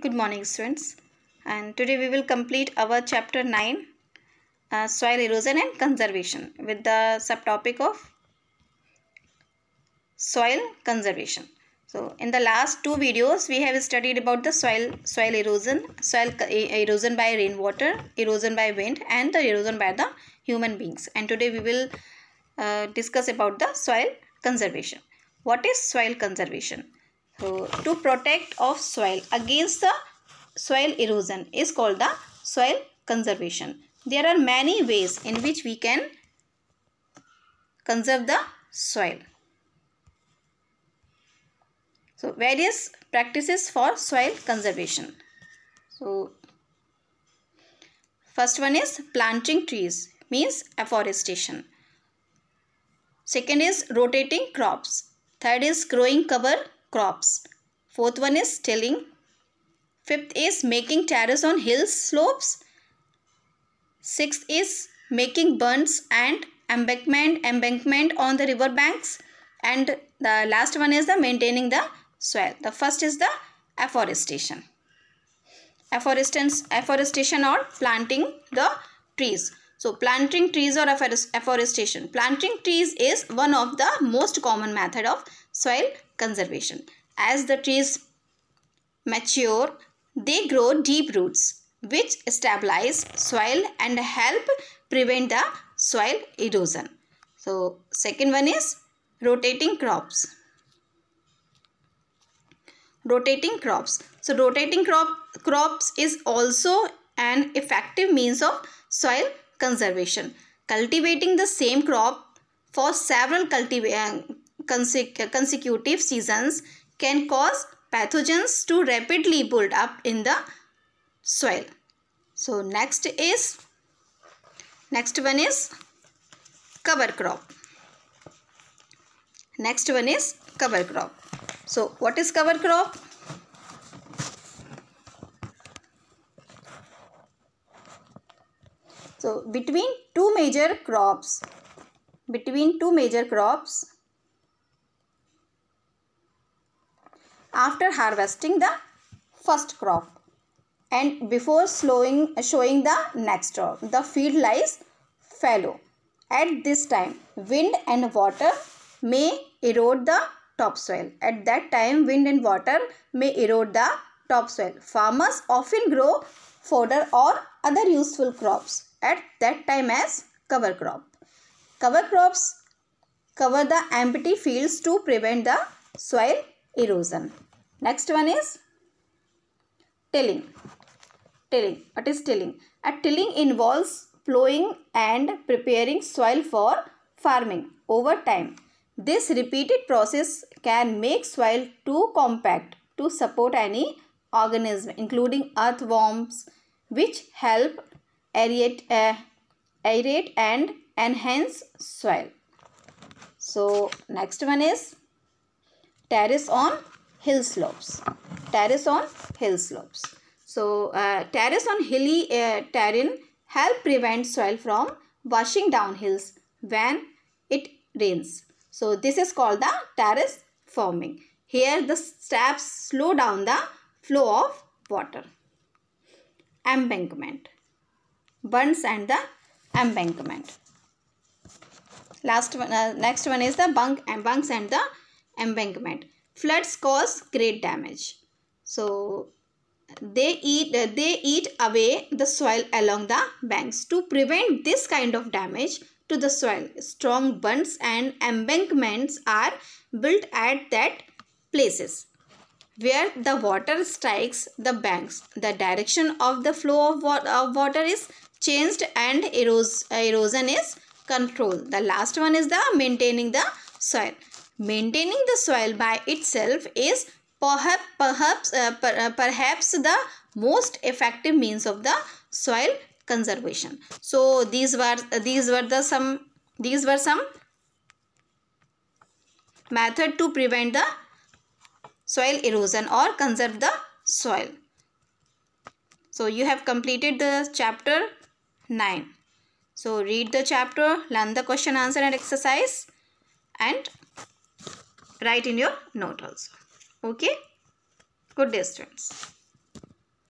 Good morning, students. And today we will complete our chapter 9, soil erosion and conservation, with the subtopic of soil conservation. So in the last two videos we have studied about the soil erosion, erosion by rainwater, erosion by wind, and the erosion by the human beings. And today we will discuss about the soil conservation. What is soil conservation? So to protect of soil against the soil erosion is called the soil conservation. There are many ways in which we can conserve the soil. So various practices for soil conservation. So first one is planting trees, means afforestation. Second is rotating crops. Third is growing cover crops. Fourth one is tilling. Fifth is making terrace on hills slopes. Sixth is making bunds and embankment on the river banks. And the last one is the maintaining the soil. The first is the afforestation. Afforestation or planting the trees. So planting trees or afforestation. Planting trees is one of the most common method of soil conservation. As the trees mature, they grow deep roots which stabilize soil and help prevent the soil erosion. So second one is rotating crops. Rotating crops. So rotating crops is also an effective means of soil conservation. Cultivating the same crop for several consecutive seasons can cause pathogens to rapidly build up in the soil. So next one is cover crop. Next one is cover crop. So what is cover crop? So between two major crops, after harvesting the first crop and before showing the next crop, the field lies fallow. At this time, wind and water may erode the topsoil. At that time, wind and water may erode the topsoil. Farmers often grow fodder or other useful crops at that time as cover crop. Cover crops cover the empty fields to prevent the soil erosion. Next one is tilling. What is tilling? Tilling involves plowing and preparing soil for farming over time. This repeated process can make soil too compact to support any organism, including earthworms, which help aerate and enhance soil. So next one is terrace on hill slopes. So terrace on hilly terrain help prevent soil from washing down hills when it rains. So this is called the terrace forming. Here the steps slow down the flow of water. Embankment. Bunds and the embankment. Next one is the bunks and the embankment. Floods cause great damage. So they eat away the soil along the banks. To prevent this kind of damage to the soil, strong bunds and embankments are built at that places where the water strikes the banks. The direction of the flow of water is changed and erosion is controlled. The last one is the maintaining the soil. Maintaining the soil by itself is perhaps the most effective means of the soil conservation. So these were some method to prevent the soil erosion or conserve the soil. So you have completed the chapter 9. So read the chapter, learn the question, answer and exercise, and write in your note also. Okay. Good day, students.